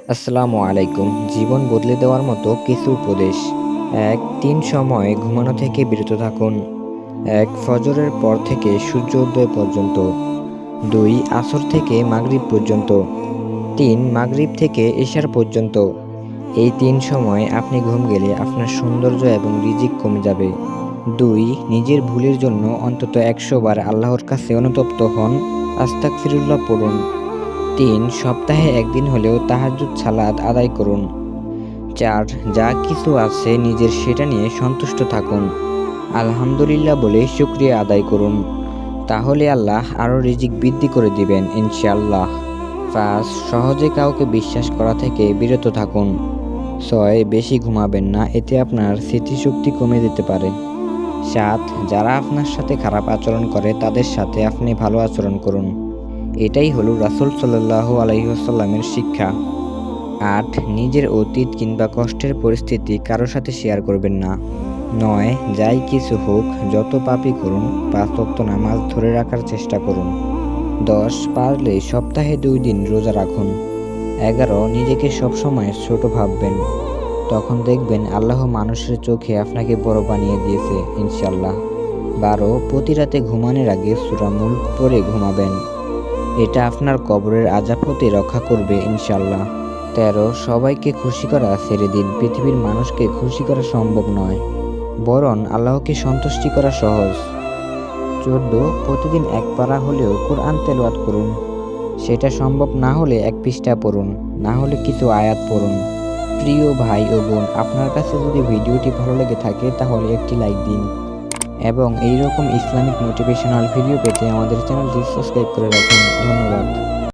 আসসালামু আলাইকুম। জীবন বদলে দেওয়ার মতো কিছু উপদেশ। ১. ৩ সময়ে ঘুমানো থেকে বিরত থাকুন। ১. ফজরের পর থেকে সূর্য উদয় পর্যন্ত। ২. আসর থেকে মাগরিব পর্যন্ত। ৩. মাগরিব থেকে এশার পর্যন্ত। এই ৩ সময় আপনি ঘুম গেলে আপনার সৌন্দর্য এবং রিজিক কমে যাবে। ২. নিজের ভুলের জন্য অন্তত ১০০ বার আল্লাহর কাছে অনুতপ্ত হন, আস্তাগফিরুল্লাহ পড়ুন। ৩. সপ্তাহে ১ দিন হলেও তাহাজ্জুদ সালাত আদায় করুন। ৪. যা কিছু আছে নিজের সেটা নিয়ে সন্তুষ্ট থাকুন। আলহামদুলিল্লাহ বলে শুকরিয়া আদায় করুন। তাহলে আল্লাহ আরও রিজিক বৃদ্ধি করে দিবেন ইনশাআল্লাহ। ৫. সহজে কাউকে বিশ্বাস করা থেকে বিরত থাকুন। ৬. বেশি ঘুমাবেন না, এতে আপনার স্মৃতিশক্তি কমে যেতে পারে। ৭. যারা আপনার সাথে খারাপ আচরণ করে তাদের সাথে আপনি ভালো আচরণ করুন। এটাই হলো রাসূল সাল্লাল্লাহু আলাইহি ওয়াসাল্লামের শিক্ষা। ৮. নিজের অতীত কিংবা কষ্টের পরিস্থিতি কারো সাথে শেয়ার করবেন না। ৯. যাই কিছু হোক, যত পাপই করুন, ৫ ওয়াক্ত নামাজ ধরে রাখার চেষ্টা করুন। ১০. পারলে সপ্তাহে ২ দিন রোজা রাখুন। ১১. নিজেকে সবসময় ছোট ভাববেন। তখন দেখবেন আল্লাহ মানুষের চোখে আপনাকে বড় বানিয়ে দিয়েছে ইনশাআল্লাহ। ১২. প্রতি রাতে ঘুমানোর আগে সূরা মুলক পড়ে ঘুমাবেন। এটা আপনার কবরের আযাব হতে রক্ষা করবে ইনশাআল্লাহ। ১৩. সবাইকে খুশি করা ছেড়ে দিন। পৃথিবীর মানুষকে খুশি করা সম্ভব নয়, বরং আল্লাহকে সন্তুষ্টি করা সহজ। ১৪. প্রতিদিন ১ পারা হলেও কোরআন তেলাওয়াত করুন। সেটা সম্ভব না হলে ১ পৃষ্ঠা পড়ুন, না হলে কিছু আয়াত পড়ুন। প্রিয় ভাই ও বোন, আপনার কাছে যদি ভিডিওটি ভালো লেগে থাকে তাহলে একটি লাইক দিন এবং এই রকম ইসলামিক মোটিভেশনাল ভিডিও পেতে আমাদের চ্যানেলটি সাবস্ক্রাইব করে রাখুন। ধন্যবাদ।